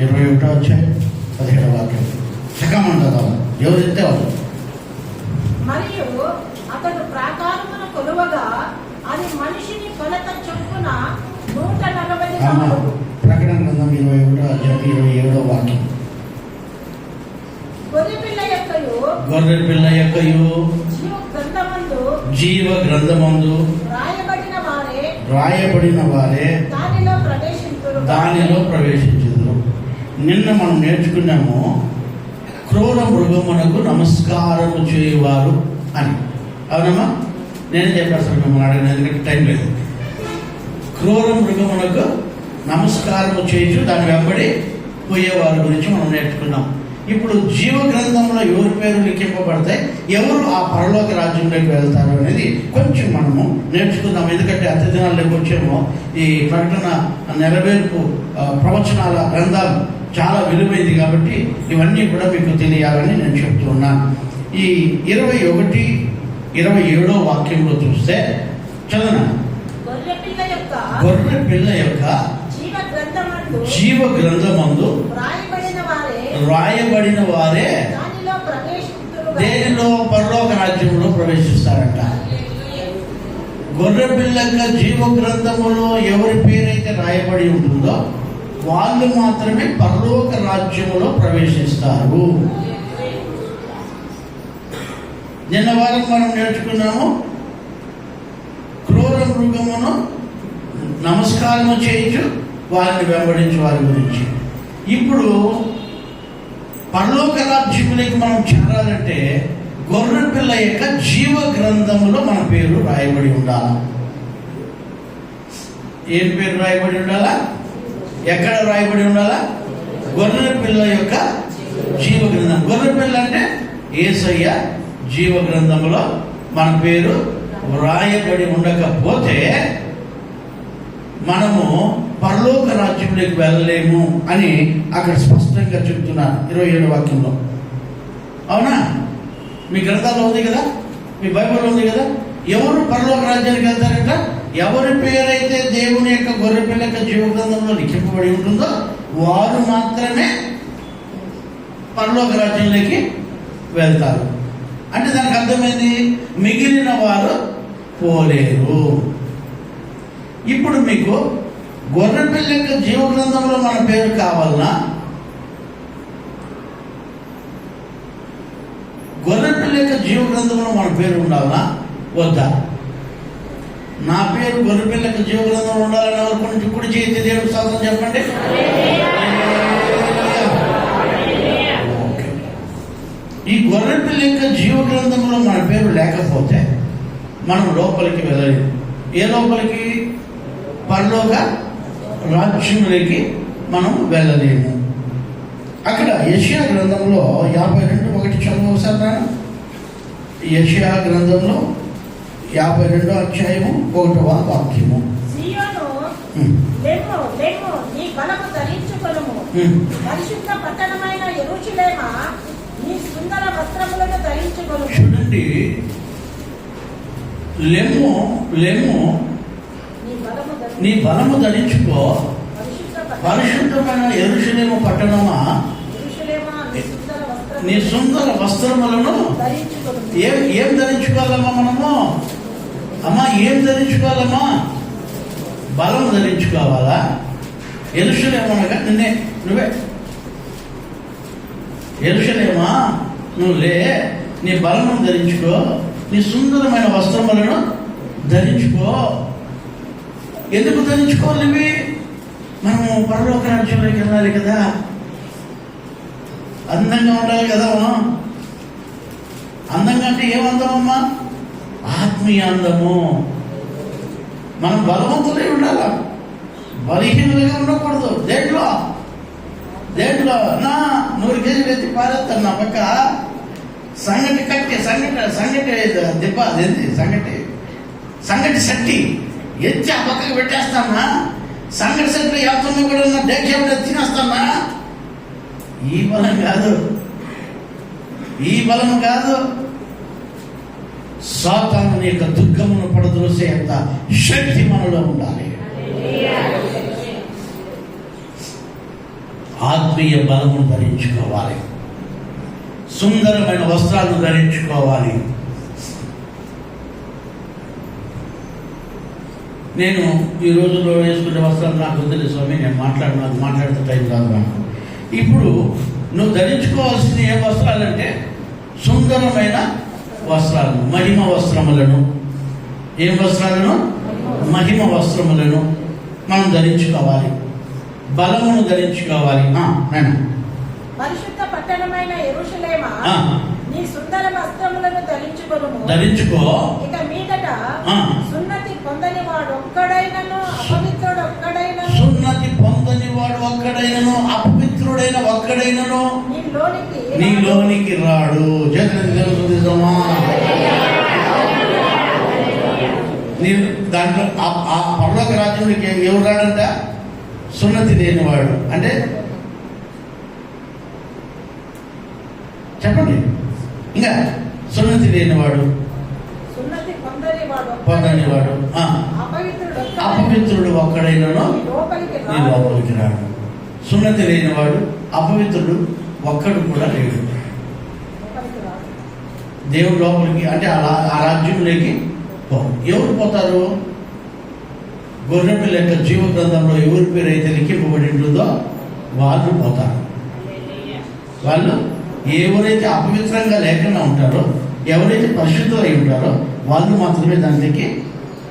21వ అధ్యాయం 17వ వాక్యం. చక్కమంటారు ఎవరు చెప్తే వాళ్ళు. మరియు అతడు ప్రాకారమును కొలువగా అది మనిషిని కొలత చొప్పున 140 ప్రకటన గ్రంథం 21వ అధ్యాయం 27వ వాక్యం. గొర్రె పిల్ల యొక్కయు జీవ గ్రంథమందు రాయబడిన వారే దానిలో ప్రవేశించుదురు. నిన్న మనం నేర్చుకున్నాము క్రూర మృగమునకు నమస్కారము చేయువారు అని. అవునమ్మా? నేనే చెప్పేస్తాను మిమ్మల్ని అడగను, ఎందుకంటే టైం లేదు. క్రూర మృగమునకు నమస్కారము చేయు దాని వెంబడి పోయేవారి గురించి మనం నేర్చుకున్నాం. ఇప్పుడు జీవ గ్రంథంలో ఎవరి పేరు లిఖింపబడతాయి, ఎవరు ఆ పరలోక రాజ్యంలోకి వెళ్తారు అనేది కొంచెం మనము నేర్చుకుందాం. ఎందుకంటే అతి దినాల్లోకి వచ్చేమో ఈ ప్రకటన నెరవేర్పు ప్రవచనాల గ్రంథాలు చాలా విలువైంది కాబట్టి ఇవన్నీ కూడా మీకు తెలియాలని నేను చెప్తూ ఉన్నాను. ఈ 21, 27వ వాక్యంలో చూస్తే చదవనా? గొర్రె పిల్ల యొక్క జీవ గ్రంథమందు రాయబడిన వారే దేనిలో పరలోక రాజ్యంలో ప్రవేశిస్తారంట. గొర్రె పిల్ల యొక్క జీవ గ్రంథములో ఎవరి పేరైతే రాయబడి ఉంటుందో వాళ్ళు మాత్రమే పరలోక రాజ్యములో ప్రవేశిస్తారు. నిన్న వారం మనం నేర్చుకున్నాము క్రూర మృగమును నమస్కారము చేయొచ్చు వారిని వెంబడించే వారి గురించి. ఇప్పుడు పరలోక రాజ్యములకి మనం చేరాలంటే గొర్రె పిల్ల యొక్క జీవ గ్రంథములో మన పేరు రాయబడి ఉండాలా. ఏం పేరు రాయబడి ఉండాలా? ఎక్కడ రాయబడి ఉండాలా? గొర్రె పిల్ల యొక్క జీవ గ్రంథం. గొర్రె పిల్ల అంటే యేసయ్య జీవ గ్రంథంలో మన పేరు రాయబడి ఉండకపోతే మనము పరలోక రాజ్యంలోకి వెళ్ళలేము అని అక్కడ స్పష్టంగా చెప్తున్నారు 27వ వాక్యంలో. అవునా? మీ గ్రంథాల్లో ఉంది కదా, మీ బైబిల్లో ఉంది కదా. ఎవరు పరలోక రాజ్యానికి వెళ్తారంట? ఎవరి పేరైతే దేవుని యొక్క గొర్రె పిల్ల యొక్క జీవ గ్రంథంలో లిఖింపబడి ఉంటుందో వారు మాత్రమే పరలోక రాజ్యంలోకి వెళ్తారు. అంటే దానికి అర్థమైంది, మిగిలిన వారు పోలేరు. ఇప్పుడు మీకు గొర్రె పిల్ల యొక్క జీవ గ్రంథంలో మన పేరు కావాలన్నా, గొర్రె పిల్ల యొక్క జీవ గ్రంథంలో మన పేరు ఉండాలన్నా వద్దా? నా పేరు గొర్రె పిల్ల యొక్క జీవ గ్రంథంలో ఉండాలని ఎవరు నుంచి ఇప్పుడు చేతి దేవుడు స్తోత్రం చెప్పండి. ఈ గొర్రె పిల్ల యొక్క జీవ గ్రంథంలో మన పేరు లేకపోతే మనం లోపలికి వెళ్ళలేము. ఏ లోపలికి? పరలోక రాజ్యములకి మనం వెళ్ళలేము. అక్కడ యెషయా గ్రంథంలో 52:1 చదువు ఒకసారి. యెషయా గ్రంథంలో 52వ అధ్యాయము 1వ వాక్యము. చూడండి, లెమ్ము నీ బలము ధరించుకో, పరిశుద్ధమైన యెరూషలేము పట్టణమా నీ సుందర వస్త్రములను ఏం ధరించుకోవాలమ్మా మనము? అమ్మా ఏం ధరించుకోవాలమ్మా? బలం ధరించుకోవాలా? యెరూషలేమనగా నువ్వే యెరూషలేమా నువ్వు లే, నీ బలము ధరించుకో, నీ సుందరమైన వస్త్రములను ధరించుకో. ఎందుకు ధరించుకోవాలి ఇవి? మనము పరలోక రాజ్యంలోకి వెళ్ళాలి కదా, అందంగా ఉండాలి కదా. అందంగా అంటే ఏమందమమ్మా? ఆత్మీయ అందము. మనం బలవంతులై ఉండాలా, బలహీనులుగా ఉండకూడదు. దేంట్లో నా 100 కేజీలు ఎత్తి పారేస్తాను నా పక్క సంగటి కట్టి సంగటి దెబ్బ అదేంటి సంగటి సట్టి ఎత్తి ఆ పక్కకి పెట్టేస్తానా? సంగటి సట్టి యాత్రలో కూడా ఉన్న డేక్ష తినేస్తానా? ఈ బలం కాదు. సాతాను యొక్క దుర్గమును పడద్రోసే అంత శక్తి మనలో ఉండాలి. ఆత్మీయ బలమును ధరించుకోవాలి, సుందరమైన వస్త్రాలను ధరించుకోవాలి. నేను ఈ రోజుల్లో వేసుకునే వస్త్రాలు నాకు వదిలే స్వామి, నేను మాట్లాడితే టైం కాదు నాకు. ఇప్పుడు నువ్వు ధరించుకోవాల్సిన ఏ వస్త్రాలంటే సుందరమైన వస్త్రాలను, మహిమ వస్త్రములను. ఏం వస్త్రాలను? మహిమ వస్త్రములను మనం ధరించుకోవాలి, బలమును ధరించుకోవాలి. నేను పరిశుద్ధ పట్టణమైన యెరూషలేమా, నీ సుందర వస్త్రములను ధరించుకో. ఇక మీదట సున్నతి పొందని వాడు ఒక్కడైనను అపవిత్రుడు ఒక్కడైనను, సున్నతి పొందని వాడు ఒక్కడైనను అపవిత్రుడైన ఒక్కడైనను నీలోనికి రాడు. జగన్మా నేను దాంట్లో ఆ పరలోక రాజ్యంలోకి ఎవరు రాడంట? సున్నతి లేనివాడు. అంటే చెప్పండి, ఇంకా సున్నతి లేనివాడు, పొందనివాడు, అపవిత్రుడు ఒక్కడైనను నీ లోపలికి రాడు. సున్నతి లేనివాడు, అపవిత్రుడు ఒక్కడు కూడా లేడు దేవుడి లోపలికి. అంటే ఆ రాజ్యంలోకి ఎవరు పోతారు? గొర్రెపిల్ల యొక్క జీవ గ్రంథంలో ఎవరి పేరు అయితే లిఖింపబడి ఉంటుందో వాళ్ళు పోతారు. వాళ్ళు ఎవరైతే అపవిత్రంగా లేకుండా ఉంటారో, ఎవరైతే పరిశుద్ధులై ఉంటారో వాళ్ళు మాత్రమే దానికి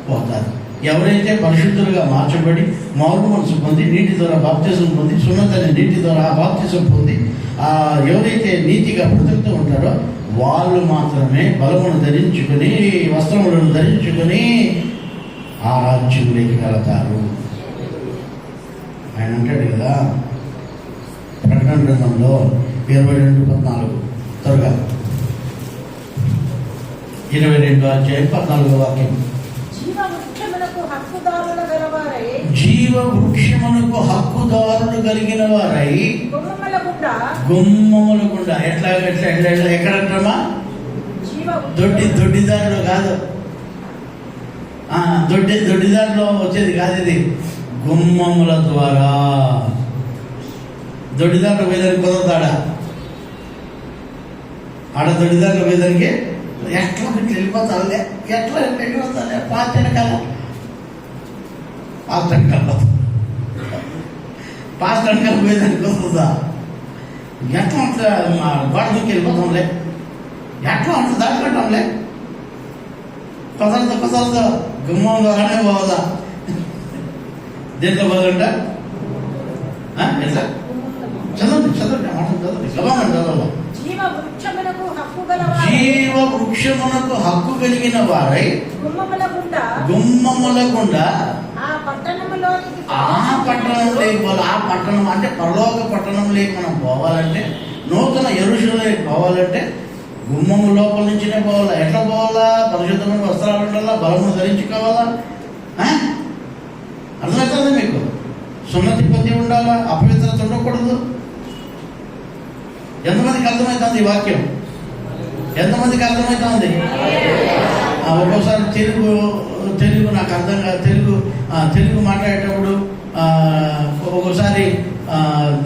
పోతారు. ఎవరైతే పరిశుద్ధులుగా మార్చబడి మారు మనసు పొంది నీటి ద్వారా బాప్తిజం పొంది, సున్నతని నీటి ద్వారా బాప్తిజం పొంది ఎవరైతే నీతిగా బ్రతుకుతూ ఉంటారో వాళ్ళు మాత్రమే బలమును ధరించుకొని, వస్త్రములను ధరించుకొని ఆ రాజ్యంలోకి వెళతారు. ఆయన అంటాడు కదా ప్రకటన గ్రంథంలో 22:14 త్వరగా 22 అధ్యాయం 14వ వాక్యం. జీవ వృక్షమునకు హక్కుదారులు కలిగిన వారై గుమ్మముల గుండా ఎక్కడంటామా? దొడ్డిదారులు కాదు, దొడ్డిదారులో వచ్చేది కాదు ఇది. గుమ్మముల ద్వారా. దొడ్డిదారులు వేదానికి కుదరతాడా? ఆడ దొడ్డిదారులు వేదానికి ఎట్లా వెళ్ళిపోతాలే, ఎట్లా వెళ్ళిపోతాలే, పాస్ట్ వెనకాల వేదానికి వస్తుందా? ఎట్లా ఉంటుంది? గోడ దిక్కి వెళ్ళిపోతాంలే, ఎట్లా ఉంటుంది దాటుకుంటాంలే. కుదరదు గుమ్మం ద్వారానే పోవదా? దేంట్లో పోదంట? ఎట్లా? చదవండి చదవాలి. జీవ వృక్షమునకు హక్కు కలిగిన వారై గుమ్మముల గుండా ఆ పట్టణంలోకి పోవాలి. ఆ పట్టణం అంటే పరలోక పట్టణంలోకి మనం పోవాలంటే, నూతన యెరూషలేములోకి పోవాలంటే గుమ్మము లోపల నుంచినే పోవాలా. ఎట్లా పోవాలా? పరిశుద్ధమైన వస్త్రాలు ఉండాలా, బలమును ధరించుకోవాలా. అర్థమవుతుంది మీకు? సున్నతి పొంది ఉండాలా, అపవిత్రత ఉండకూడదు. ఎంతమందికి అర్థమవుతుంది ఈ వాక్యం? ఎంతమందికి అర్థమవుతుంది? ఒక్కోసారి తెలుగు నాకు అర్థం కాదు. తెలుగు మాట్లాడేటప్పుడు ఒక్కోసారి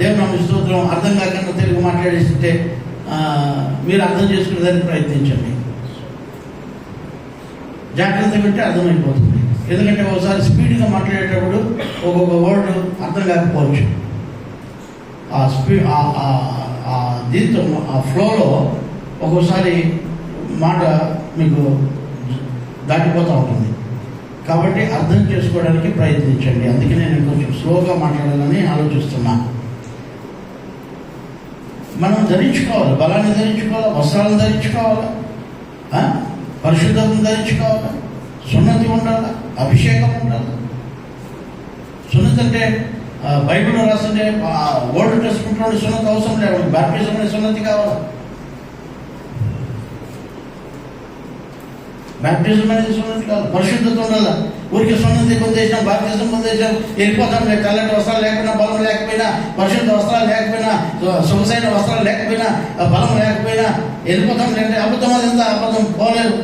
దేవుని స్తోత్రం అర్థం కాకుండా తెలుగు మాట్లాడేస్తుంటే మీరు అర్థం చేసుకునేదానికి ప్రయత్నించండి. జాగ్రత్త పెట్టి అర్థమైపోతుంది. ఎందుకంటే ఒకసారి స్పీడ్గా మాట్లాడేటప్పుడు ఒక్కొక్క వర్డ్ అర్థం కాకపోవచ్చు. దీంతో ఆ ఫ్లోలో ఒక్కోసారి మాట మీకు దాటిపోతూ ఉంటుంది. కాబట్టి అర్థం చేసుకోవడానికి ప్రయత్నించండి. అందుకే నేను కొంచెం స్లోగా మాట్లాడాలని ఆలోచిస్తున్నా. మనం ధరించుకోవాలి, బలాన్ని ధరించుకోవాలి, వస్త్రాలను ధరించుకోవాలి, పరిశుద్ధతను ధరించుకోవాలి, సున్నతి ఉండాలి, అభిషేకం ఉండాలి. సున్నతి అంటే బైబిల్లో రాస్తుంటే ఓల్డ్ టెస్ట్మెంట్లో సున్నతి అవసరం లేదు. బాప్టిజం అనే సున్నతి కావాలి. బాప్టిజం అనేది సున్నతి కాదు, పరిశుద్ధత ఉండాలి. ఊరికి సున్నతి పొందేసాం, బాప్టిజం పొందేసాం, వెళ్ళిపోతాం. తెల్లటి వస్త్రాలు లేకపోయినా, బలం లేకపోయినా, పరిశుద్ధ వస్త్రాలు లేకపోయినా, సొగసైన వస్త్రాలు లేకపోయినా, బలం లేకపోయినా వెళ్ళిపోతాం. లేదంటే అబద్ధం, అది ఎంత అబద్ధం, పోలేదు.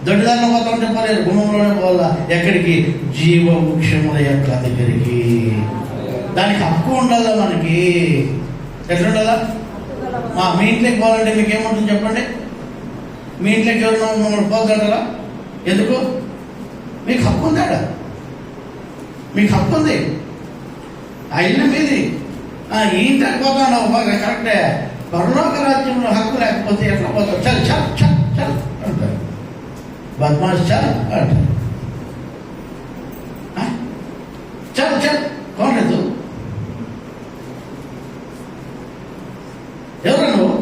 దొడ్డిదారిలో పోతా ఉంటే పోలేదు, గుమ్మంలోనే పోవాలా. ఎక్కడికి? జీవ వృక్షముల యొక్క దగ్గరికి. దానికి హక్కు ఉండాలా మనకి. ఎట్లుంటుందా? మీ ఇంట్లోకి పోవాలంటే మీకు ఏముంటుంది చెప్పండి? మీ ఇంట్లోకి ఎవరు మమ్మల్ని పోతుంటారా? ఎందుకు? మీకు హక్కు ఉందాడ, మీకు హక్కు ఉంది. ఆ ఇల్లు మీది. ఈ ఇంటికి పోతాను కరెక్టే. పరలోక రాజ్యంలో హక్కు లేకపోతే ఎట్లా పోతావు? చల్ చల్ చల్ చల్ అంటారు. బద్మాష్ చల్ అంటారు. చల్ చల్ కోనలేదు. ఎవరు నువ్వు?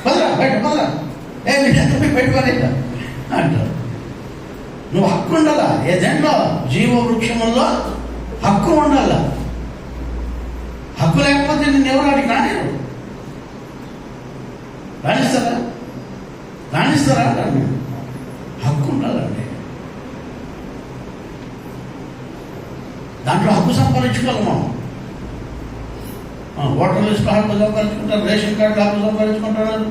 పదరా బయట, పదరా. బయట పడేట అంటారు. నువ్వు హక్కు ఉండాలా. ఏదేంట్లో జీవ వృక్షముల్లో హక్కు ఉండాలా. హక్కు లేకపోతే నిన్ను ఎవరు అడిగి రానిరు. రాణిస్తారా? రాణిస్తారా అంటారు. హక్కు ఉండాలండి. దాంట్లో హక్కు సంపాదించుకోగలము. ఓటర్ లిస్టులో హక్కు సంపాదించుకుంటారు, రేషన్ కార్డులో హక్కు సంపాదించుకుంటారు,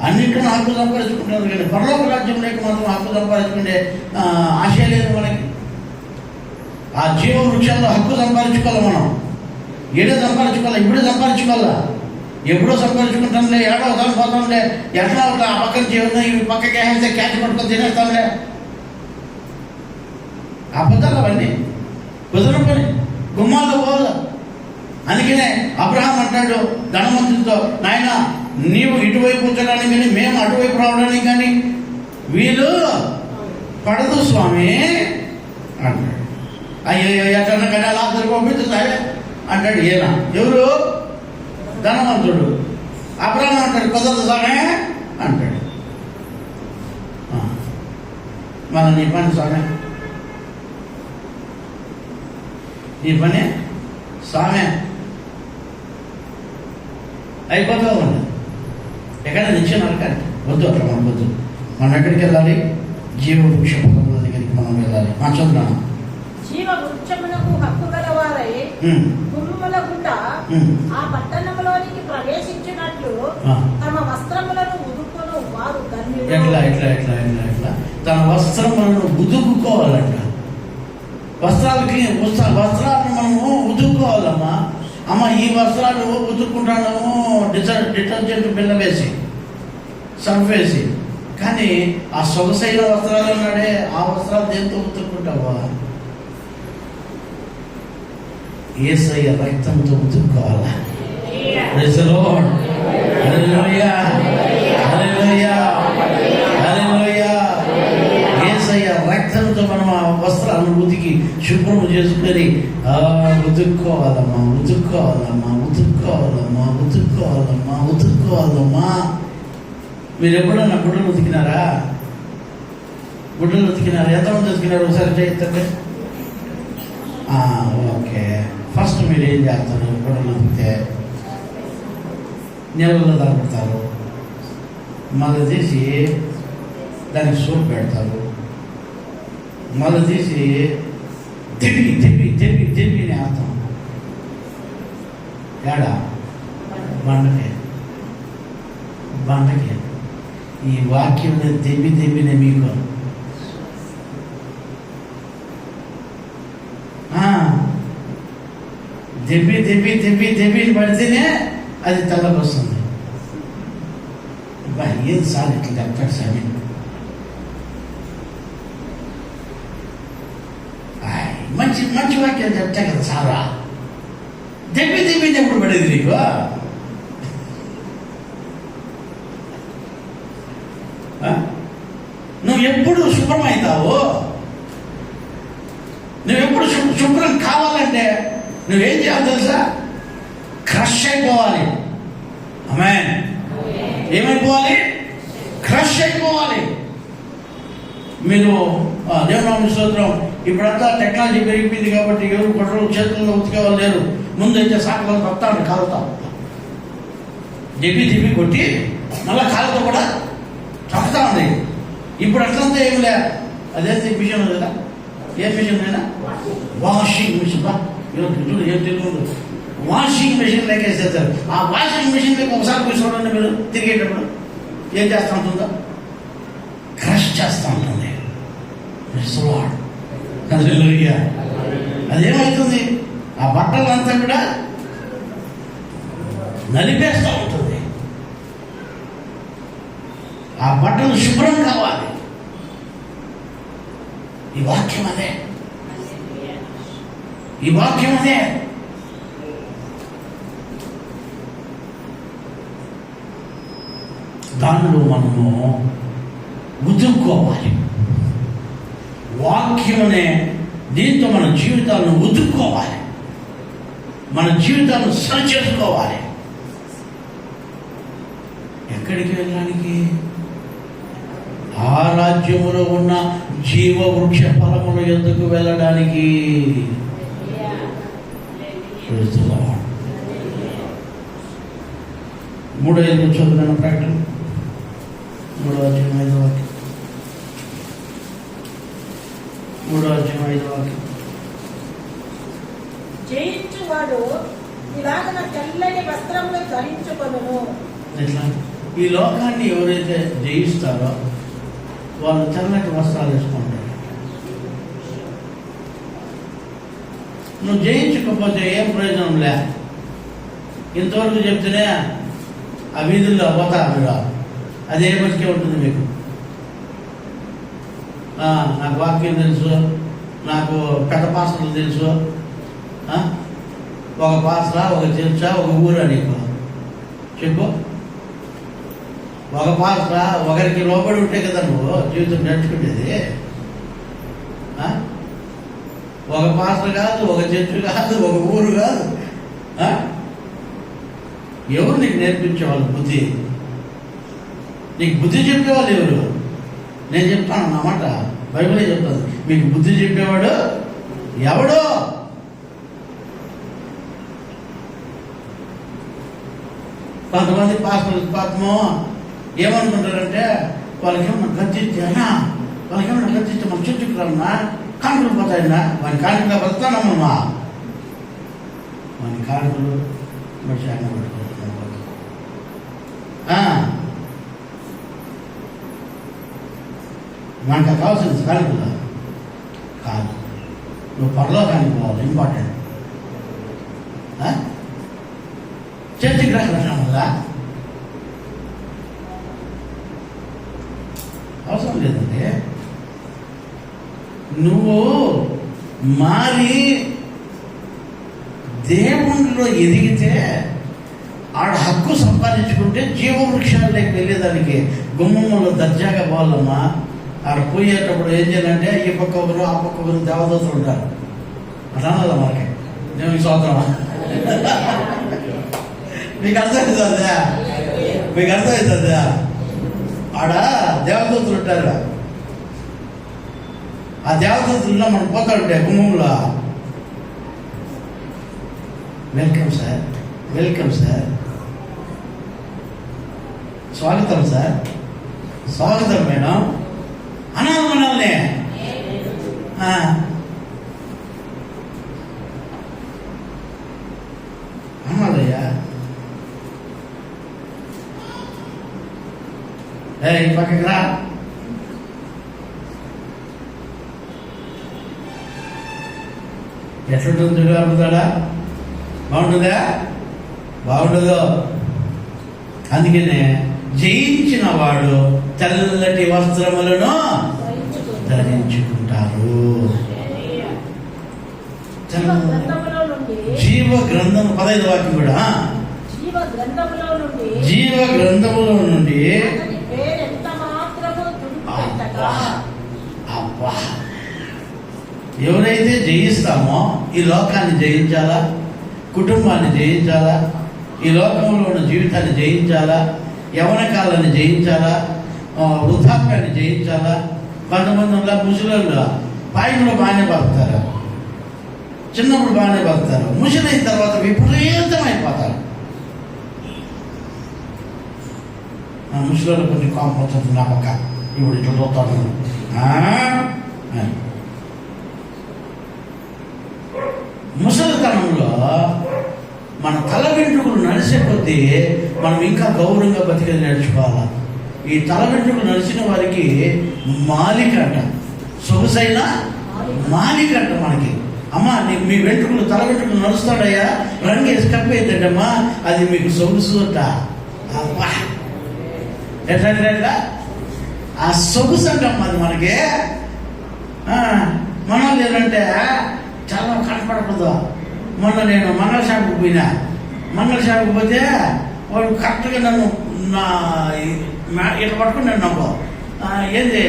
అన్నింటిలో హక్కు సంపాదించుకుంటారు. కానీ పరలోక రాజ్యం లేక మాత్రం హక్కు సంపాదించుకునే ఆశ లేదు మనకి. ఆ జీవ వృక్షంలో హక్కు సంపాదించుకోవాలి. మనం ఏడో సంపాదించుకోవాలి, ఇప్పుడే సంపాదించుకోవాలా. ఎప్పుడో సంపాదించుకుంటాంలే, ఏడో దాని పోతాంలే, ఎట్లా ఉంటా ఆ పక్కన జీవనం ఇవి పక్కకి వేస్తే క్యాచ్ పట్టుకొని తినేస్తాంలే. అబద్ధాలు అవన్నీ, కుదరని పని. గుమ్మాల్లో పోవాలి. అందుకనే అబ్రహాం అంటాడు ధనవంతుడితో, నాయన నీవు ఇటువైపు ఉంచడానికి కానీ మేము అటువైపు రావడానికి కానీ వీళ్ళు పడదు స్వామి అంటాడు. అయ్యో ఎట్లన్నా కానీ అలా అందరికి పంపిస్తుంది అంటాడు. ఈయన ఎవరు? ధనవంతుడు. అబ్రహాం అంటాడు కుదరదు స్వామి అంటాడు. మన నీ పని స్వామి, నీ పని స్వామి అయిపోతూ ఉంది. ఎక్కడ నిత్యం నరకండి వద్దు. అట్లా మనం వద్దు. మనం ఎక్కడికి వెళ్ళాలి? జీవ వృక్ష పదముల దగ్గరికి మనం వెళ్ళాలి. చదువున్నాను. జీవ వృక్షమునకు హక్కు గలవారై గుమ్మల గుండా ఆ పట్టణంలోనికి ప్రవేశించినట్లు తమ వస్త్రములను ఉదుకును వారు ధన్యులు. ఎట్లా ఎట్లా ఎట్లా ఎట్లా ఎట్లా తన వస్త్రములను ఉదుకుకోవాలంట. వస్త్రాలను మనము ఉదుకోవాలమ్మా. అమ్మ ఈ వస్త్రాలు ఉతుక్కుంటాము డిటర్జెంట్ బిల్ల వేసి, సర్ఫ్ వేసి. కానీ ఆ సొగసైన వస్త్రాలు ఉన్నాడే, ఆ వస్త్రాలు దేంతో ఉతుక్కుంటావా? యేసయ్య రక్తంతో ఉతుక్కోవాలా. Praise the Lord. Hallelujah, hallelujah, hallelujah. Yesayya రక్తంతో మనం ఆ వస్త్రాలను ఉతికి శుభ్రం చేసుకొని ఉతుక్కోవాలమ్మా, ఉతుక్కోవాలమ్మా, ఉతుక్కోవాలమ్మా, ఉతుక్కోవాలమ్మా, ఉతుక్కోవాలమ్మా. మీరు ఎప్పుడన్నా గుడ్డలు ఉతికినారా? గుడ్డలు ఉతికినారా? ఎంతమంది ఉతికినారు? ఒకసారి చేయండి. ఓకే. ఫస్ట్ మీరు ఏం చేస్తారు? గుడ్డలు ఉతికితే నీళ్ళలో తలపెడతారు, మళ్ళీ తీసి దానికి సోప్ పెడతారు, మళ్ళీ తీసి తెప్పి తెప్పి తెప్పి తెప్పి వేస్తాం. ఏడా? బండకే, బండకే. ఈ వాక్యం తెప్పి తెప్పినే మీకు తెప్పి తెప్పి తెప్పి తెప్పిని పడితేనే అది తెల్లకి వస్తుంది. ఏది సార్ ఇట్లా చెప్తాడు స్వామి? మంచి మంచి వాక్యాలు చెప్తా కదా సారా. తెప్పి తెప్పింది ఎప్పుడు పడేది నీకు? నువ్వు ఎప్పుడు శుభ్రమవుతావు? నువ్వెప్పుడు శుభ్రం కావాలంటే నువ్వేం చేయాలి తెలుసా? క్రష్ అయిపోవాలి. ఆమేన్. ఏమైపోవాలి? క్రష్ అయిపోవాలి. మీరు దేవునామ స్తోత్రం. ఇప్పుడంతా టెక్నాలజీ పెరిగిపోయింది కాబట్టి ఎవరు కొట్టలు చేతుల్లో ఉతికేవాళ్ళు లేరు. ముందైతే సాకులో రక్తాన్ని కాలుతాం, దిబ్బి కొట్టి మళ్ళా కాలుతో కూడా చంపుతా ఉంది. ఇప్పుడు అట్లంతా ఏమి లే. అదేంటి మిషన్ కదా? ఏ మిషన్ అయినా వాషింగ్ మిషన్. చూడు ఏం తెలుగు, వాషింగ్ మిషన్ లెక్కేసేస్తారు. ఆ వాషింగ్ మిషన్ లెక్క ఒకసారి కూర్చోండి. మీరు తిరిగేటప్పుడు ఏం చేస్తూ ఉంటుందో క్రష్ చేస్తూ ఉంటుంది. అదేమవుతుంది? ఆ బట్టలంతా కూడా నలిపేస్తూ ఉంటుంది. ఆ బట్టలు శుభ్రం కావాలి. ఈ వాక్యం అదే, ఈ వాక్యం అదే. దానిలో మనము ఉతుక్కోవాలి. వాక్యమనే దీంతో మన జీవితాలను ఉతుక్కోవాలి, మన జీవితాలను సరిచేసుకోవాలి. ఎక్కడికి వెళ్ళడానికి? ఆ రాజ్యములో ఉన్న జీవవృక్ష ఫలముల యొద్దకు వెళ్ళడానికి. మూడో ఎదురు చదువుతున్న ప్రకటన 3వ అధ్యాయం 5వ వాక్యం. 3వ అధ్యాయం 5వ వాక్యం. జయించువాడు ఇలాగన తెల్లని వస్త్రములు ధరించుకొనును. ఎట్లా? ఈ లోకాన్ని ఎవరైతే జయిస్తారో వాళ్ళు తెల్లటి వస్త్రాలు వేసుకుంటారు. నువ్వు జయించకపోతే ఏం ప్రయోజనం లే. ఇంతవరకు చెప్తేనే ఆ వీధుల్లో పోతా మీరు, అదే బతికే ఉంటుంది మీకు. నాకు వాక్యం తెలుసు, నాకు పెద్ద పాసలు తెలుసు, ఒక పాసరా, ఒక చెంచా, ఒక ఊరా నీకు చెప్పు. ఒక పాసరా ఒకరికి లోబడి ఉంటే కదా నువ్వు జీవితం నడుచుకునేది. ఒక పాసర కాదు, ఒక చెట్టు కాదు, ఒక ఊరు కాదు. ఎవరు నీకు నేర్పించేవాళ్ళు బుద్ధి? నీకు బుద్ధి చెప్పేవాళ్ళు ఎవరు? నేను చెప్తాను అన్నమాట, బైబిలే చెప్తాను. మీకు బుద్ధి చెప్పేవాడు ఎవడు? కొంతమంది పాపము ఏమనుకుంటారంటే వాళ్ళకేమన్నా గర్జించానా, వాళ్ళకేమన్నా గర్జించే మన చెట్టుకు రమ్మా, కానుకలు పోతాయన్నా. వాని కానుకలు వస్తానమ్మా, వాని కానుకలు మర్చాన పడుకుంటున్నాం. మనకు కావాల్సింది కానుకలు కాదు, నువ్వు పరలోకానికి పోవాలి. ఇంపార్టెంట్. చర్చికి రావడం వల్ల అవసరం లేదండి. నువ్వు మారి దేవునిలో ఎదిగితే ఆడ హక్కు సంపాదించుకుంటే జీవవృక్షాలకి వెళ్ళేదానికి గుమ్మములో దర్జాగా పోవాలమ్మా. ఆడ పోయేటప్పుడు ఏం చేయాలంటే ఈ పక్క ఒకరు ఆ పక్క ఒకరు దేవదూతలు ఉంటారు. అట్లా అన్నదా మనకి దేవునికి స్తోత్రమా? మీకు అర్థమవుతుందా? మీకు అర్థమవుతుందా? ఆడ దేవదూతలు ఉంటారు. ఆ దేవదూతల్లో మనం పోతాడుంటే గుమ్మంలో, వెల్కమ్ సార్, వెల్కమ్ సార్, స్వాగతం సార్, స్వాగతం మేడం అనాలి మనల్ని. అనాలయ్యా. ఈ పక్కకి రా. ఎట్లుంటుంది తిరుగుతాడా? బాగుంటుందా? బాగుండదు. అందుకనే జయించిన వాడు తెల్లటి వస్త్రములను ధరించుకుంటారు. జీవ గ్రంథం 15వ వాక్యం కూడా, జీవ గ్రంథములో నుండి అబ్బా. ఎవరైతే జయిస్తామో ఈ లోకాన్ని జయించాలా, కుటుంబాన్ని జయించాలా, ఈ లోకంలో ఉన్న జీవితాన్ని జయించాలా, యవన కాలాన్ని జయించాలా, వృద్ధాప్యాన్ని జయించాలా. కొంతమంది ఉన్న ముసలిళ్ళు పాయింట్లో బాగానే బతుకుతారు, చిన్నప్పుడు బాగానే బతుకుతారు, ముసలైన తర్వాత విపరీతమైపోతారు. ముసలిలో కొంచెం కాంపోతుంది నా పక్క, ఇప్పుడు ఇట్లా చూస్తాను. ముసలితనంలో మన తల వెంట్రుకలు నడిచే కొద్దీ మనం ఇంకా గౌరవంగా బతికేది నేర్చుకోవాలి. ఈ తల వెంట్రుకలు నడిచిన వారికి మాలికంట, సొగసైన మాలికంట. మనకి అమ్మా మీ వెంట్రుకలు తల వెంట్రుకలు నడుస్తాడయ్యా, రంగు వేసి కప్పేద్దండమ్మా, అది మీకు సొగుసు అంట. అమ్మా ఎట్లా ఆ సొగుసు అంటమ్మా అది మనకి. మనం ఏంటంటే చాలా కనపడకూడదు. మొన్న నేను మంగళ షాపుకి పోయినా, మంగళ షాపుకి పోతే వాడు కరెక్ట్గా నన్ను ఇట్లా పట్టుకున్నాడు. నాకు ఏంది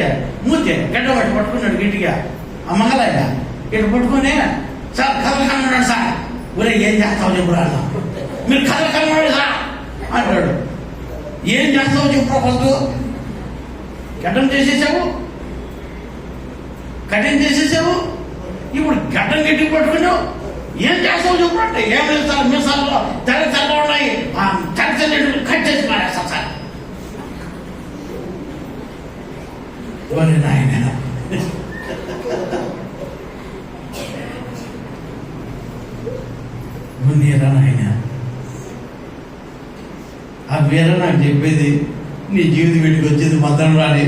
మూతి గడ్డ పట్టుకున్నాడు గట్టిగా. ఆ మంగళయ్య ఇట్లా పట్టుకొని, సార్ కథలు కన్నాడు సార్, ఊరే ఏం చేస్తావు చెప్పురా అన్న. మీరు కథలు కన్నాడు సార్ అంటాడు. ఏం చేస్తావు చెప్పు, ఫస్ట్ గడ్డం చేసేసావు, కటింగ్ చేసేసావు, ఇప్పుడు గడ్డం గట్టి పట్టుకున్నావు, ఏం చేస్తావు చెప్పు అంటే, ఏం లేదు సార్ మీసాల్లో తెల్ల తెల్ల ఉన్నాయి, తెల్ల తెల్ల కట్ చేసి మారేస్తా సార్. నాయన నీరా నాయన, ఆ వీర నాకు చెప్పేది నీ జీవితం వీటికి వచ్చేది మద్దం రాని.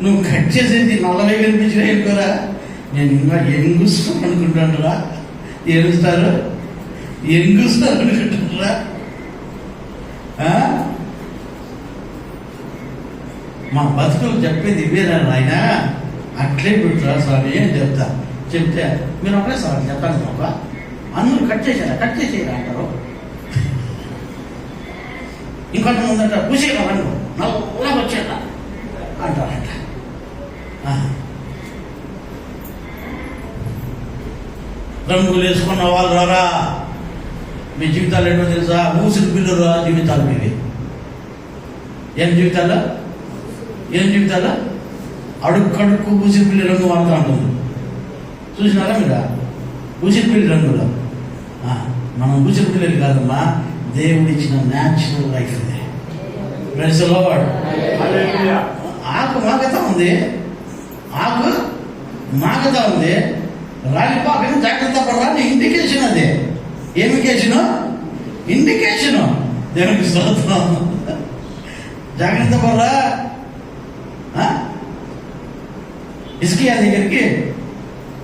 నువ్వు కట్ చేసేది నల్లవే కనిపించినా అనుకోరా, నేను ఇంకా ఎంగుస్తాను అనుకుంటానురా. ఎంగుస్తారు అనుకుంటానురా. మా బతుకులు చెప్పేది ఇవేనా నాయన, అట్లే పెట్టురా స్వామి అని చెప్తే మీరు ఒకటే సార్ చెప్తాను తప్ప అందరూ కట్ చేసేయరా అంటారు. ఇంకొంత ముందంట పూసేరా అన్ను నల్లగా వచ్చేదా అంటారంట. రంగులు వేసుకున్న వాళ్ళు రారా, మీ జీవితాలు ఏంటో తెలుసా? ఊసిరి పిల్లలు జీవితాలు మీవి. ఏం జీవితాలు అడుక్కు ఊసిరి పిల్లి రంగు వాడుతూ ఉంటుంది. చూసినారా మీరు ఊసిరి పిల్లి రంగులో? మనం ఊసిరి పిల్లలు కాదమ్మా, దేవుడు ఇచ్చిన న్యాచురల్ లైఫ్ ఇది. Praise the Lord. ఆకు మాగతా ఉంది, రాలిపోకని జాగ్రత్త పడాలని ఇండికేషన్. అది ఇండికేషను దేవునికి స్తోత్రం. జాగ్రత్త పడరా. హిజ్కియా దగ్గరికి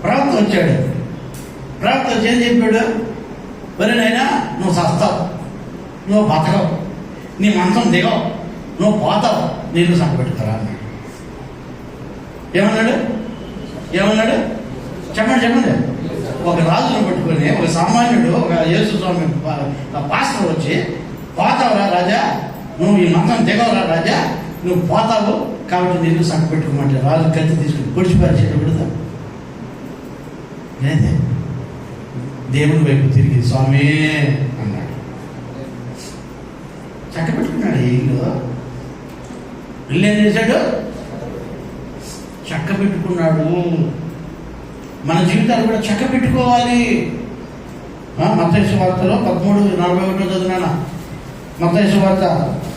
ప్రవక్త వచ్చాడు. ప్రవక్త వచ్చి ఏం చెప్పాడు? మరి నాయనా నువ్వు చస్తావు, నువ్వు బతకవు, నీ మంచం దిగవు, నువ్వు పోతావు, నీళ్ళు సంపెట్టుతారా అన్నాడు. ఏమన్నాడు చెప్పండి. ఒక రాజును పట్టుకొని, ఒక సామాన్యుడు, ఒక యేసు స్వామి పాస్టర్ వచ్చి, పోతావురా రాజా, నువ్వు ఈ మంచం దిగవురా రాజా, నువ్వు పోతావు కాబట్టి నీళ్ళు సంక పెట్టుకోమంటే రాజు కత్తి తీసుకుని పొడిచిపారేసేట పెడతా లేదే. దేవుని వైపు తిరిగి స్వామి అన్నాడు. చక్క పెట్టుకున్నాడు. ఇల్లు ఏం చేశాడు? చక్క పెట్టుకున్నాడు. మన జీవితాలు కూడా చక్క పెట్టుకోవాలి. మత్తయి సువార్తలో 13:41 చదివినా. మత్తయి సువార్త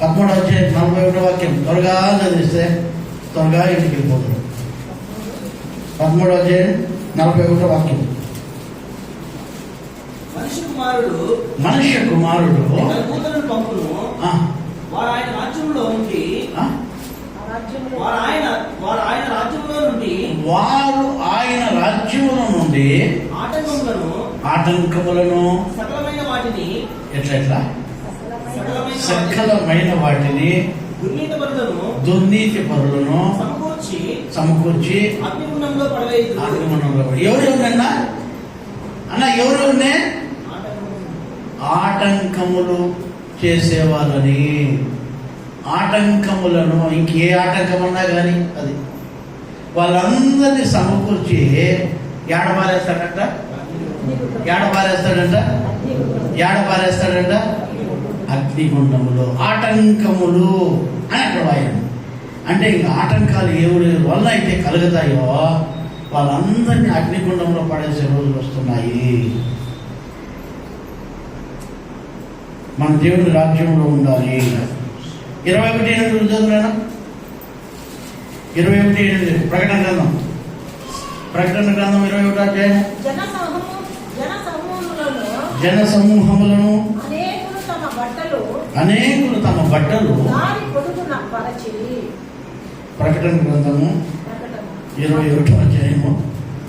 13:41 వాక్యం త్వరగా చదివిస్తే త్వరగా ఇంటికి వెళ్ళిపోతాడు. 13:41 వాక్యం. మనుష్య కుమారుడు వారు ఆయన రాజ్యంలో నుండి ఆటంకములను సకలమైన వాటిని సకలమైన వాటిని దుర్నీతి పరులను సమకూర్చి అగ్నిగుండంలో పడవేయుదురు. ఎవరెవరన్నా అన్న ఎవరెవరినే ఆటంకములు చేసేవాళ్ళని, ఆటంకములను, ఇంకే ఆటంకం అన్నా కానీ అది వాళ్ళందరినీ సమకూర్చి ఏడపారేస్తాడంట. అగ్నిగుండములో ఆటంకములు అని అక్కడ వాయను. అంటే ఇంకా ఆటంకాలు ఎవరి వల్ల అయితే కలుగుతాయో వాళ్ళందరినీ అగ్నిగుండంలో పడేసే రోజులు వస్తున్నాయి. మన దేవుని రాజ్యంలో ఉండాలి. 21:8 చదువునా? 21:8 ప్రకటన గ్రంథం 21 అధ్యాయం. జన సమూహములను అనేకులు తమ బట్టలు ప్రకటన గ్రంథము 21వ అధ్యాయము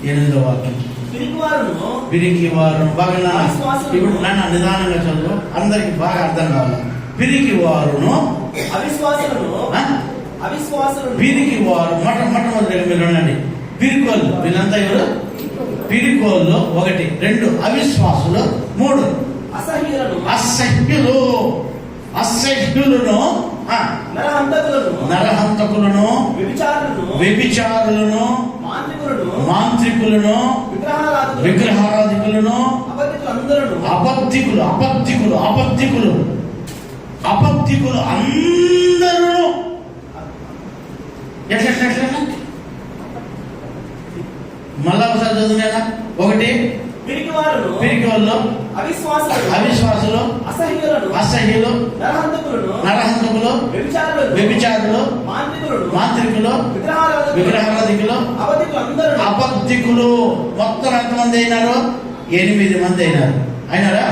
8వ వాక్యం. పిరికివారును పిరికి వారు బాగా అవిశ్వాసులను. ఇప్పుడు నన్ను నిదానంగా చదువు, అందరికి బాగా అర్థం కావాలి. పిరికి వారును అవిశ్వాసులను ఆ? అవిశ్వాసులను పిరికి వారు మొట్టమొదటిగా మీరు ఉండండి. పిరికోళ్ళు వీళ్ళంతా ఎవరు? పిరికోళ్ళు 1, 2 అవిశ్వాసులు, 3 అసహ్యులను అసహ్యులను నరహంతకులను నరహంతకులను వ్యభిచారులను మాంత్రికులను విగ్రహారాధికులను అబద్ధికులు అందరూ ఎట్లా మళ్ళా ఒకసారి చదువునేనా? 1 పిరికి వాళ్ళు అవిశ్వాసులు అసహ్యులు నరహంతకులు వ్యభిచారులు మాంత్రికులు విగ్రహారాధికులు అబద్ధికులు. మొత్తం ఎంతమంది అయినారు? 8 మంది అయినారా?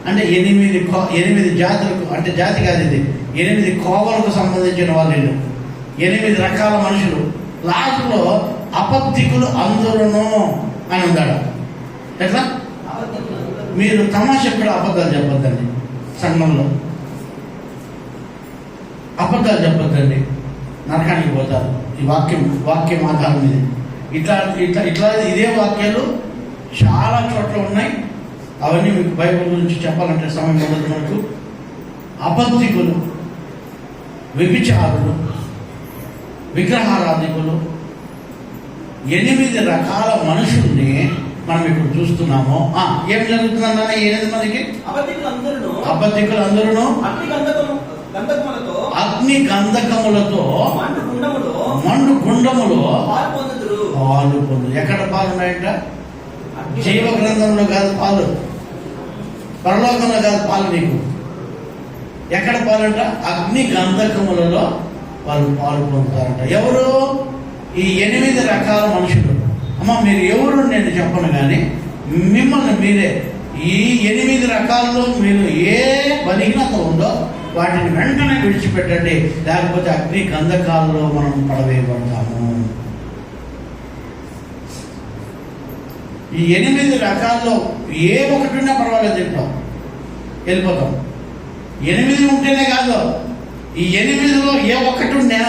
అంటే 8 జాతులకు, అంటే జాతి కాదు ఇది, 8 కోవలకు సంబంధించిన వాళ్ళు, 8 రకాల మనుషులు. లాస్ట్లో అబద్ధికులు అందరూను అని ఉన్నాడు. ఎట్లా? మీరు తమాష కూడా అబద్ధాలు చెప్పొద్దండి. సంఘంలో అబద్ధాలు చెప్పొద్దండి, నరకానికి పోతారు. ఈ వాక్యం ఆధారం మీద ఇట్లా ఇదే వాక్యాలు చాలా చోట్ల ఉన్నాయి. అవన్నీ మీకు బైబిల్ గురించి చెప్పాలంటే సమయం ఉండదు మనకు. అబద్ధికులు, వ్యభిచారులు, విగ్రహారాధికులు, 8 రకాల మనుషుల్ని మనం ఇప్పుడు చూస్తున్నాము. ఏం జరుగుతుందన్న 8 మందికి? అబద్ధికులు అందరూ అగ్ని గంధకములతో మండు గుండములో పాలు పొందు. ఎక్కడ పాలు ఉన్నాయంట? జీవ గ్రంథంలో కాదు పాలు, పరలోకంలో కాదు పాలు. నీకు ఎక్కడ పాలంట? అగ్ని గంధకములలో వాళ్ళు పాలు పొందుతారంట. ఎవరు? ఈ 8 రకాల మనుషులు. అమ్మ మీరు ఎవరు నేను చెప్పను, కానీ మిమ్మల్ని మీరే ఈ 8 రకాల్లో మీరు ఏ బలహీనత ఉందో వాటిని వెంటనే విడిచిపెట్టండి, లేకపోతే అగ్ని గంధకాలలో మనం పడవేయబడతాము. ఈ 8 రకాల్లో ఏ ఒకటి ఉన్నా పర్వాలేదు, వెళ్ళిపోతాం. 8 ఉంటేనే కాదు, ఈ 8లో ఏ ఒక్కటి ఉన్నా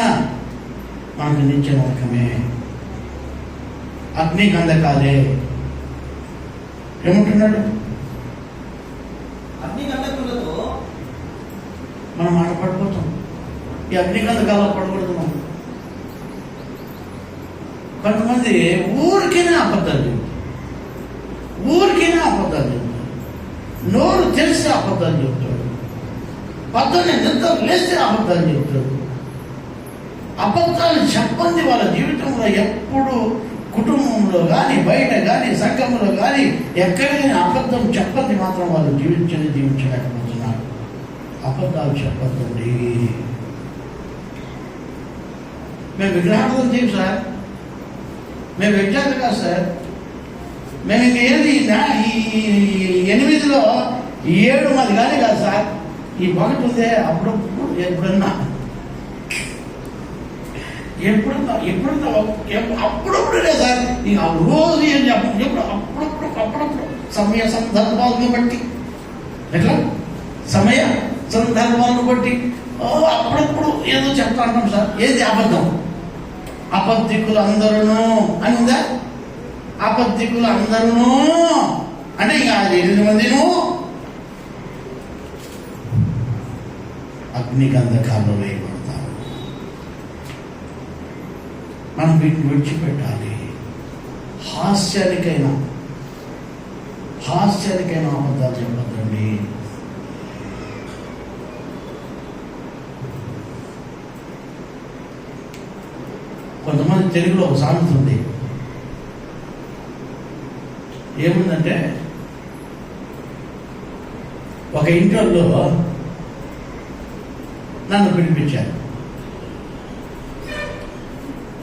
మనకు నిత్య నరకమే, అగ్ని గంధకాలే. ఏమంటున్నాడు? అగ్ని గంధకులతో మనం మాట పడిపోతాం. ఈ అగ్ని గంధకాలలో పడకూడదు మనం. కొంతమంది ఊరికైనా అబద్ధాలు చెప్తారు, నోరు తెలిసి అబద్ధాలు చెప్తాడు, పొద్దున్నే నిద్ర లేస్తే అబద్ధాలు చెప్తాడు. అబద్ధాలు చెప్పండి వాళ్ళ జీవితంలో ఎప్పుడు, కుటుంబంలో కానీ బయట కానీ సంఘంలో కానీ ఎక్కడైనా అబద్ధం చెప్పండి మాత్రం వాళ్ళు జీవించలేకపోతున్నారు. అబద్ధాలు చెప్పద్దండి. మేము విగ్రహార్థం చేయం సార్, మేము విగ్రహాలు కాదు సార్, మేము ఇంక ఏది ఈ 8లో 7 మంది కానీ కాదు సార్. ఈ 1 ఉందే అప్పుడప్పుడు అప్పుడప్పుడే సార్. ఇక రోజు ఏం చెప్పండి, ఎప్పుడు అప్పుడప్పుడు సమయ సందర్భాలను బట్టి, ఎట్లా సమయ సందర్భాలను బట్టి అప్పుడప్పుడు ఏదో చెప్తా అంటాం సార్. ఏది అబద్ధం? అబద్ధికులు అందరూ అని ఉందా? అబద్ధికులు అందరూ అంటే ఇక 8 మందిను అగ్ని గంధకాల్లో వేయబడతారు. మనం వీటిని విడిచిపెట్టాలి. హాస్యానికైనా అబద్ధాలు చెప్పద్దండి. కొంతమంది తెలుగులో ఒక సామెత ఉంది. ఏముందంటే, ఒక ఇంట్లో నన్ను పిలిపించారు.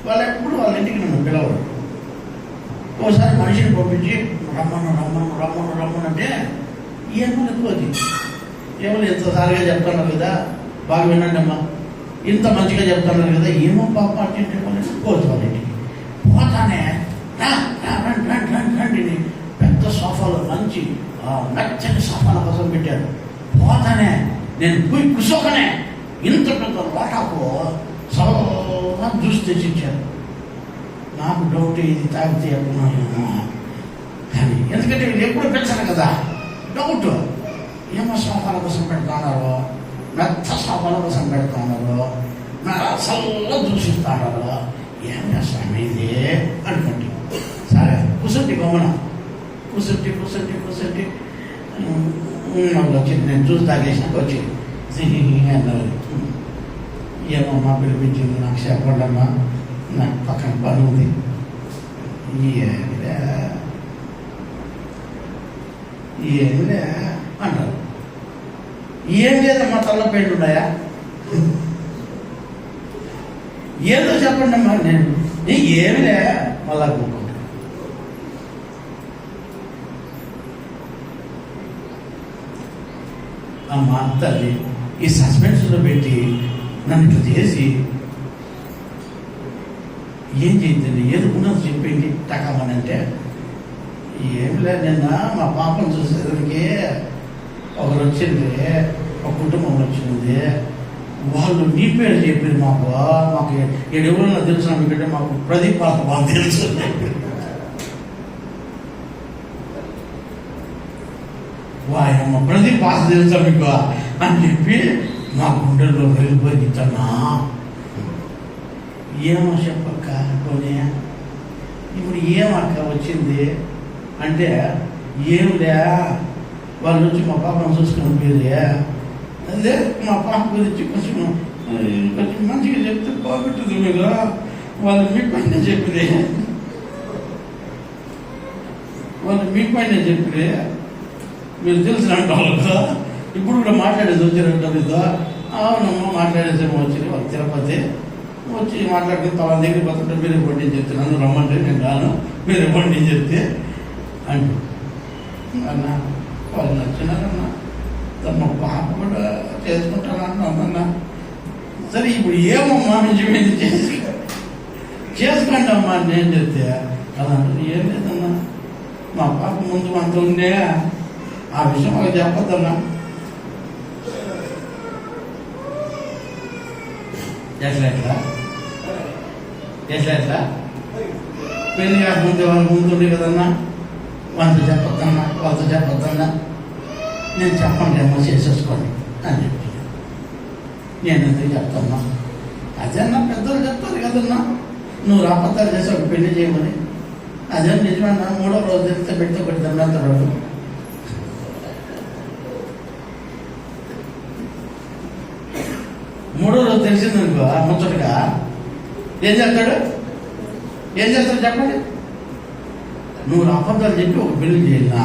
వాళ్ళు ఎప్పుడు వాళ్ళ ఇంటికి నన్ను పిలవరు. ఒకసారి మనిషిని పంపించి రమ్మను అంటే ఏమో ఎక్కువ అది ఏమో ఎంతసారిగా చెప్తాను కదా, బాగా వినండి అమ్మా, ఇంత మంచిగా చెప్తున్నారు కదా, ఏమో పాప అంటే పోతు వాళ్ళ ఇంటికి పోతానే రండి పెద్ద సోఫాలో మంచి నచ్చని సోఫాల కోసం పెట్టారు. పోతానే నేను పోయి కుసోకనే ఇంత పెద్ద లోటాకు చాలా జ్యూస్ తెచ్చిచ్చారు. నాకు డౌట్ ఇది తాగితే ఎప్పుడున్నాయేమో కానీ, ఎందుకంటే వీళ్ళు ఎప్పుడు పెంచారు కదా, డౌట్ ఏమో సోఫాల కోసం పెడుతున్నారు, మెత్త సోఫాల కోసం పెడుతున్నారు, అసలు దూషిస్తున్నారు. ఏం చేస్తాను ఇది అనుకోండి. సరే కూర్చుంటి గమన కూర్చుంటి వచ్చింది. నేను చూసి తాగేసినాక వచ్చింది అన్నారు. ఏమమ్మా పిలిపించింది, నాకు చెప్పండమ్మా, నాకు పక్కన పని ఉంది. ఏమిలే అంటారు. ఏం లేదమ్మా, తల్లపెండు ఉన్నాయా, ఏదో చెప్పండి అమ్మా. నేను ఏమిలే మళ్ళా కూకుంటా. అమ్మ తల్లి ఈ సస్పెన్స్లో పెట్టి నన్ను ఇట్లా చేసి ఏం చేయిందండి, ఏదుకున్నది చెప్పింది టకామని అంటే, ఏమి లేదు నిన్న మా పాపను చూసేదానికి ఒకరు వచ్చింది, ఒక కుటుంబం వచ్చింది. వాళ్ళు నీ పేరు చెప్పారు. మాకు ఎవరన్నా తెలుసు ఎందుకంటే మాకు ప్రదీప్ పాత్ర బాగా తెలుసు. వాయమ్మ ప్రదీప్ పాత్ర తెలుసా మీకు అని చెప్పి మా గుండెల్లో వెళ్ళిపోయిద్దన్నా. ఏమో చెప్పక్క పోనీ ఇప్పుడు ఏమక్క వచ్చింది అంటే, ఏమిలే వాళ్ళు వచ్చి మా పాపను చూసుకుని పోయి అదే మా పాప గురించి కొంచెం మంచిగా చెప్తే బాగుంటుంది. మీరు వాళ్ళు మీ పైన చెప్పిరే, మీరు తెలిసినట్టు వాళ్ళతో ఇప్పుడు కూడా మాట్లాడేది వచ్చినట్టు ఇదో. అవునమ్మా మాట్లాడేసేమో వచ్చింది వాళ్ళు తిరుపతి వచ్చి మాట్లాడుకుని వాళ్ళ దగ్గర పోతుంటే మీరు ఇవ్వండి అని చెప్తే, నన్ను రమ్మంటే నేను రాను, మీరు ఇవ్వండి అని చెప్తే అంటూ అన్నా వాళ్ళు నచ్చినారన్నా. మా పాప కూడా చేసుకుంటానన్నా. సరే ఇప్పుడు ఏమమ్మా నిజమేది చేసుకోండి అమ్మా అని నేను చెప్తే అలా ఏం లేదన్నా, మా పాప ముందు అంత ఉండే ఆ విషయం వాళ్ళకి చెప్పొద్దన్నా. ఎట్లా పెళ్లి కాకముందే వాళ్ళ ముందు ఉండే కదన్నా, వాళ్ళతో చెప్పొద్దన్నా. నేను చెప్పండి అమ్మా చేసేసుకోండి అని చెప్పి నేను ఎందుకు చెప్తామ్మా, అదన్నా పెద్దలు చెప్తారు కదన్నా, నువ్వు అబద్ధాలు చేసి ఒక పెళ్లి చేయమని. అదే నిజమన్నా, 3వ రోజు తెలిస్తే పెడితే ఒకటి దండంతాడు. మూడో రోజు తెలిసిందనుకో ముచ్చటగా ఏం చేస్తాడు చెప్పండి. నువ్వు అబద్ధాలు చెప్పి ఒక పెళ్లి చేయాలా.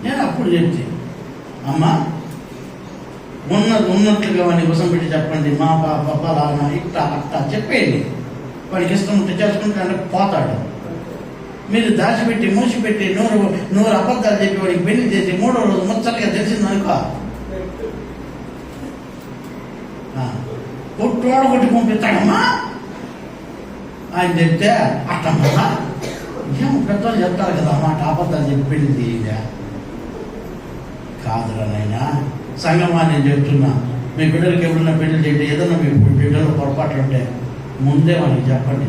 నేను అప్పుడు చెప్తే అమ్మా ఉన్నట్లుగా వాడిని కోసం పెట్టి చెప్పండి, మా పాప లాగా ఇట్టా అట్టా చెప్పేయండి. వాడికి ఇష్టం ఉంటే చేసుకుంటే అంటే పోతాడు. మీరు దాచిపెట్టి మూసిపెట్టి నూరు అబద్ధాలు చెప్పి వాడికి పెళ్లి చేసి 3వ రోజు ముచ్చటగా తెలిసిందనుకో పుట్టోడ కొట్టి పంపిస్తాడమ్మా ఆయన చెప్తే అట్టమ్మా ఏమో పెద్దలు చెప్తారు కదా అన్నమాట, అబద్ధాలు చెప్పి పెళ్లి తీయగా కాదురా నాయనా. సంగమా నేను చెప్తున్నా, మీ బిడ్డలకి ఎవరన్నా పెళ్లి చేయండి, ఏదన్నా మీ బిడ్డలు పొరపాటు ఉంటే ముందే వాళ్ళకి చెప్పండి.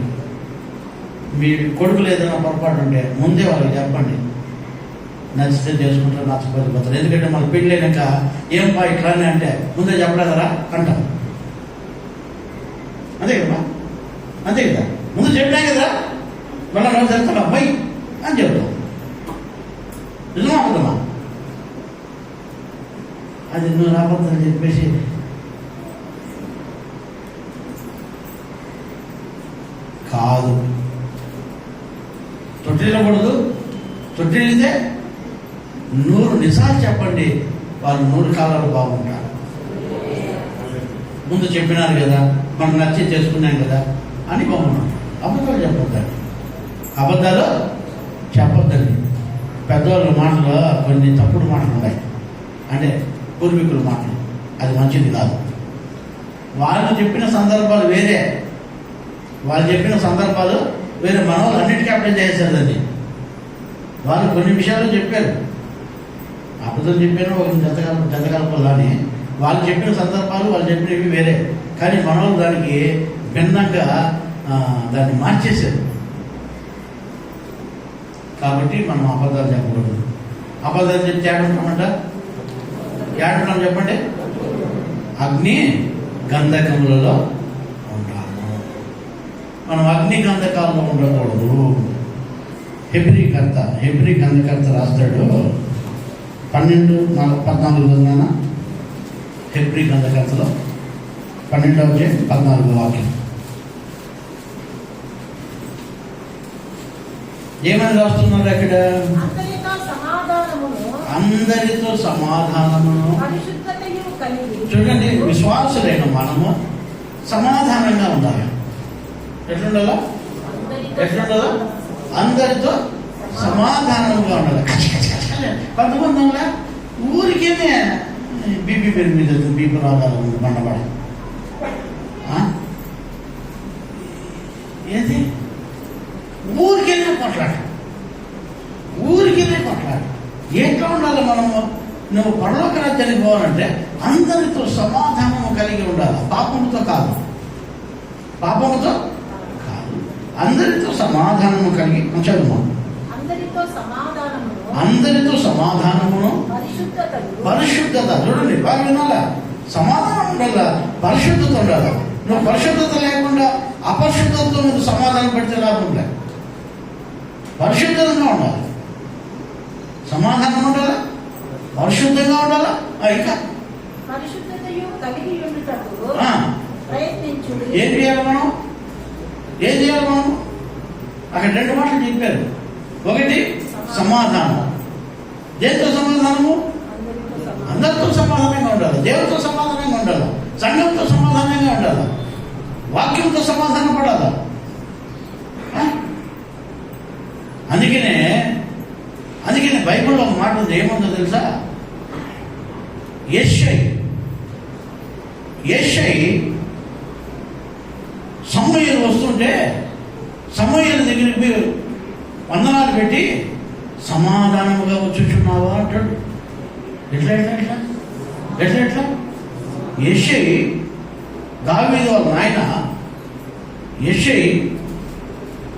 మీ కొడుకులు ఏదైనా పొరపాటు ఉంటే ముందే వాళ్ళకి చెప్పండి. నచ్చితే చేసుకుంటారు, నచ్చకపోతే పోతారు. ఎందుకంటే మన పెళ్ళి అయినాక ఏం పా ఇట్లానే అంటే ముందే చెప్పలేదరా అంటాం. అంతే కదా, ముందు చెప్పినా కదా మళ్ళీ నువ్వు తెలుస్తాను అబ్బాయి అని చెప్తాం. నిజమా అబద్ధమా? అది నువ్వు అబద్ధం చెప్పేసి కాదు, తొట్టిల్లకూడదు. తొట్టిల్లితే 100 నిజాలు చెప్పండి, వాళ్ళు 100 కాలాలు బాగుంటారు. ముందు చెప్పినారు కదా, మనం నచ్చి చేసుకున్నాం కదా అని బాగున్నాం. అబద్ధాలు చెప్పొద్దండి. పెద్దవాళ్ళ మాటలు కొన్ని తప్పుడు మాటలు ఉన్నాయి, అంటే పూర్వీకుల మాటలు, అది మంచిది కాదు. వాళ్ళు చెప్పిన సందర్భాలు వేరే, వాళ్ళు చెప్పిన సందర్భాలు వేరే. మన వాళ్ళు అన్నిటికీ అప్లై చేశారు అది. వాళ్ళు కొన్ని విషయాలు చెప్పారు, అబద్ధం చెప్పారు, ఒక జతకల్పాలని. వాళ్ళు చెప్పిన సందర్భాలు, వాళ్ళు చెప్పినవి వేరే. కానీ మన వాళ్ళు దానికి భిన్నంగా దాన్ని మార్చేశారు. కాబట్టి మనం అబద్ధాలు చెప్పకూడదు. అబద్ధాలు చెప్తే ఏడుంటామంట? ఏడుంటాం చెప్పండి? అగ్ని గంధకములలో ఉంటాము. మనం అగ్ని గంధకాలలో ఉండకూడదు. హెబ్రీ గంధకర్త రాస్తాడు 12:14 హెబ్రీ గంధకర్తలో 12:14 వాక్యం. ఏమని రాస్తున్నారు అక్కడ? అందరితో సమాధానమును చూడండి. విశ్వాసులైన మనము సమాధానంగా ఉండాలి. ఎట్లుండాలా? అందరితో సమాధానంగా ఉండాలి. కొంతమంది ఊరికేనే బీపీ పెరిగి బీపీ రాగాలు బండబడ ఏంటి? ఊరికేనే కొట్లాడు. ఎట్లా ఉండాలి మనము? నువ్వు పరలోక రాజ్యానికి పోవాలంటే అందరితో సమాధానము కలిగి ఉండాలి. పాపముతో కాదు, అందరితో సమాధానము కలిగి చదువు. అందరితో సమాధానమును పరిశుద్ధత. చూడండి, బాగా వినాలా? సమాధానం ఉండాలా, పరిశుద్ధత ఉండాలి. నువ్వు పరిశుద్ధత లేకుండా అపరిశుద్ధతతో నువ్వు సమాధానం పెడితే లాభం లేదు. పరిశుద్ధంగా ఉండాలి, సమాధానం ఉండాలా, పరిశుద్ధంగా ఉండాలా. ఇంకా ఏం చేయాలి మనం? అక్కడ 2 మాటలు చెప్పారు. ఒకటి సమాధానం. దేనితో సమాధానము? అందరితో సమాధానంగా ఉండాలి, దేవుడితో సమాధానంగా ఉండాలి, సంఘంతో సమాధానంగా ఉండాలి, వాక్యంతో సమాధానం పడాలి. అందుకనే బైబిల్లో ఒక మాట ఉంది. ఏముందో తెలుసా? యెషై సమూయేలు వస్తుంటే సమూయేలు దగ్గరికి మీరు వందనాలు పెట్టి సమాధానముగా వచ్చుచున్నావా అంటాడు. ఎట్లా? యెషై దావీదు వాళ్ళ నాయన యెషై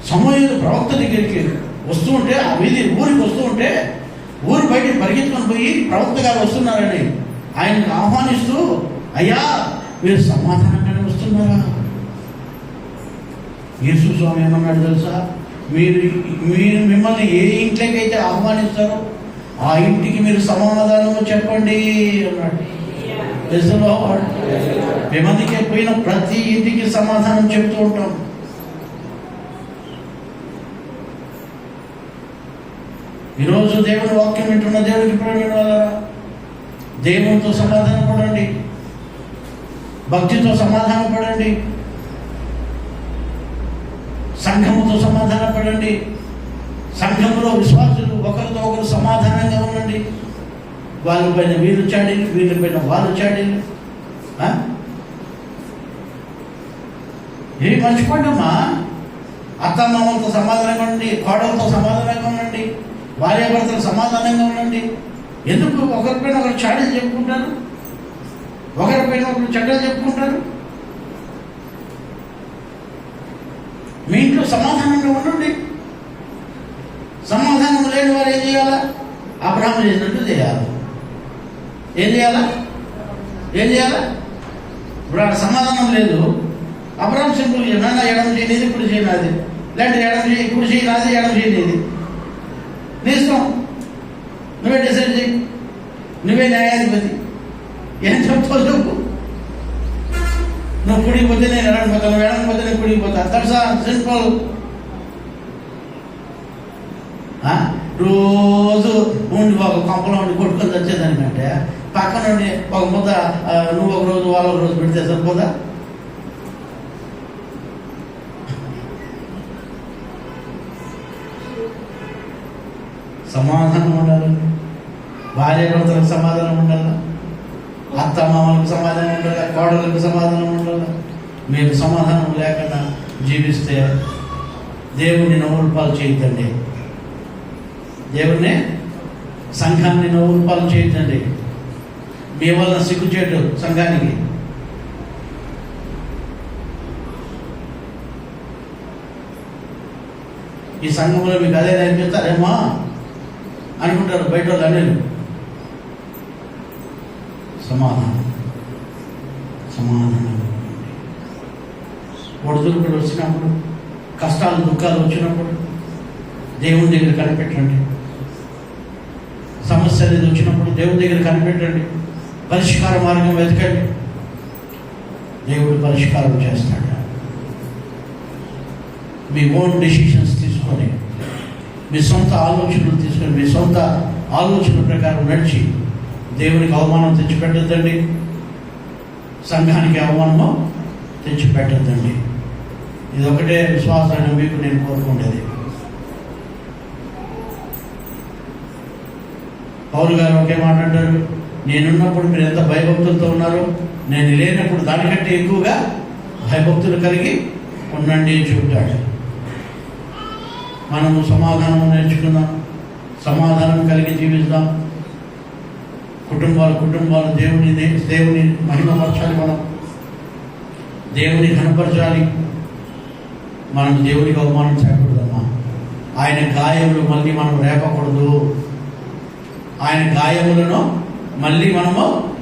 సమూయేలు ప్రవక్త దగ్గరికి వస్తూ ఉంటే, ఆ ఊరికి వస్తూ ఉంటే, ఊరి బయటికి పరిగెత్తుకొని పోయి ప్రవక్త గారు వస్తున్నారని ఆయనకు ఆహ్వానిస్తూ, అయ్యా మీరు సమాధానంగానే వస్తున్నారా? యేసు స్వామి ఏమన్నాడు తెలుసా? మీరు మిమ్మల్ని ఏ ఇంట్లోకైతే ఆహ్వానిస్తారో ఆ ఇంటికి మీరు సమాధానము చెప్పండి అన్నాడు. మేమందుకే పోయిన ప్రతి ఇంటికి సమాధానం చెప్తూ ఉంటాం. ఈరోజు దేవుని వాక్యం వింటున్న దేవుడికి ప్రేమ దేవునితో సమాధాన పడండి, భక్తితో సమాధాన పడండి, సంఘముతో సమాధాన పడండి. సంఘంలో విశ్వాసులు ఒకరితో ఒకరు సమాధానంగా ఉండండి. వాళ్ళ పైన వీళ్ళు చాడీలు, వీళ్ళ పైన వాళ్ళు చాడీలు. ఏమి మర్చిపోండమ్మా. అత్తమామలతో సమాధానంగా ఉండండి, కోడలతో సమాధానంగా ఉండండి, భార్యాభర్తలు సమాధానంగా ఉండండి. ఎందుకు ఒకరిపైన ఒకరు చాడీలు చెప్పుకుంటారు, ఒకరిపైన ఒకరు చెడ్డలు చెప్పుకుంటారు? మీ ఇంట్లో సమాధానంగా ఉండండి. సమాధానం లేని వారు ఏం చేయాలా? అబ్రహాము చేసినట్టు చేయాలి. ఏం చేయాలా? ఇప్పుడు ఆడ సమాధానం లేదు. అబ్రహాం సింపుల్ నాన్న ఎడం చేయలేదు, ఇప్పుడు చేయనాది, లేదంటే ఇప్పుడు చేయనాది, ఎడం చేయలేదు. నీ ఇష్టం, నువ్వే డిసైడ్ చేయి, నువ్వే న్యాయాధిపతి. ఏం చెప్తావు చెప్పు. నువ్వు కుడికి పోతే నేను ఎడకి పోతాను, నువ్వు ఎడకి పోతే నేను కుడికి పోతా. That's simple. రోజు ఉండి ఒక కంపలో ఉండి కొట్టుకొని వచ్చేదానికంటే పక్కన నుండి ఒక ముద్ద నువ్వు ఒక రోజు వాళ్ళు ఒక రోజు పెడితే సరిపోదా? సమాధానం ఉండాలి, భార్య భర్తలకు సమాధానం ఉండాలి, అత్త మామలకు సమాధానం ఉండాలి, కోడలకు సమాధానం ఉండాలి. మీరు సమాధానం లేకుండా జీవిస్తే దేవుణ్ణి నవ్వుల పాలు చేయొద్దండి. దేవుణ్ణి, సంఘాన్ని నవ్వుల పాలు చేయొద్దండి. మీ వల్ల సిగ్గుచేటు సంఘానికి. ఈ సంఘంలో మీకు అదే నేర్పిస్తారేమో అనుకుంటారు బయట వాళ్ళు అనేది. సమాధానం ఒడిదుడుకులు వచ్చినప్పుడు, కష్టాలు దుఃఖాలు వచ్చినప్పుడు దేవుని దగ్గర కనిపెట్టండి. సమస్య అనేది వచ్చినప్పుడు దేవుని దగ్గర కనిపెట్టండి. పరిష్కార మార్గం వెతకండి. దేవుడు పరిష్కారం చేస్తాడు. మీ ఓన్ డెసిషన్స్ తీసుకొని, మీ సొంత ఆలోచనలు తీసుకొని, మీ సొంత ఆలోచన ప్రకారం నడిచి దేవునికి అవమానం తెచ్చిపెట్టద్దండి. సంఘానికి అవమానము తెచ్చిపెట్టద్దండి. ఇది ఒకటే విశ్వాసాన్ని మీకు నేను కోరుకుండేది. పౌలు గారు ఒకే మాట అంటారు, నేనున్నప్పుడు మీరు ఎంత భయభక్తులతో ఉన్నారో, నేను లేనప్పుడు దానికంటే ఎక్కువగా భయభక్తులు కలిగి ఉండండి చెబుతాడు. మనము సమాధానం నేర్చుకుందాం, సమాధానం కలిగి జీవిద్దాం. కుటుంబాలు దేవుని మహిమపరచాలి. మనం దేవుని ఘనపరచాలి. మనం దేవునికి అవమానం చేయకూడదమ్మా. ఆయన గాయములు మళ్ళీ మనం రేపకూడదు. ఆయన గాయములను మళ్ళీ మనము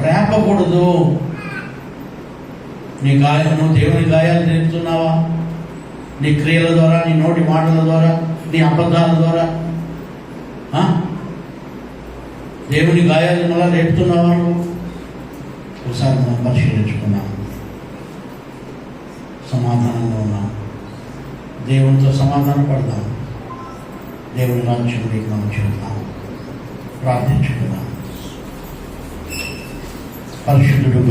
రేపకూడదు. నువ్వు దేవుని గాయాలు నేర్పుతున్నావా? నీ క్రియల ద్వారా, నీ నోటి మాటల ద్వారా, నీ అబద్ధాల ద్వారా దేవుని గాయాలు మళ్ళా రేపుతున్నావా? నువ్వు ఒకసారి మనం పరిశీలించుకున్నాం. సమాధానంగా ఉన్నాం. దేవునితో సమాధానం పడదాం. దేవుని రాజ్యంలోకి మనం చేద్దాం. ప్రార్థించుకుందాం. పరిశుద్ధుడు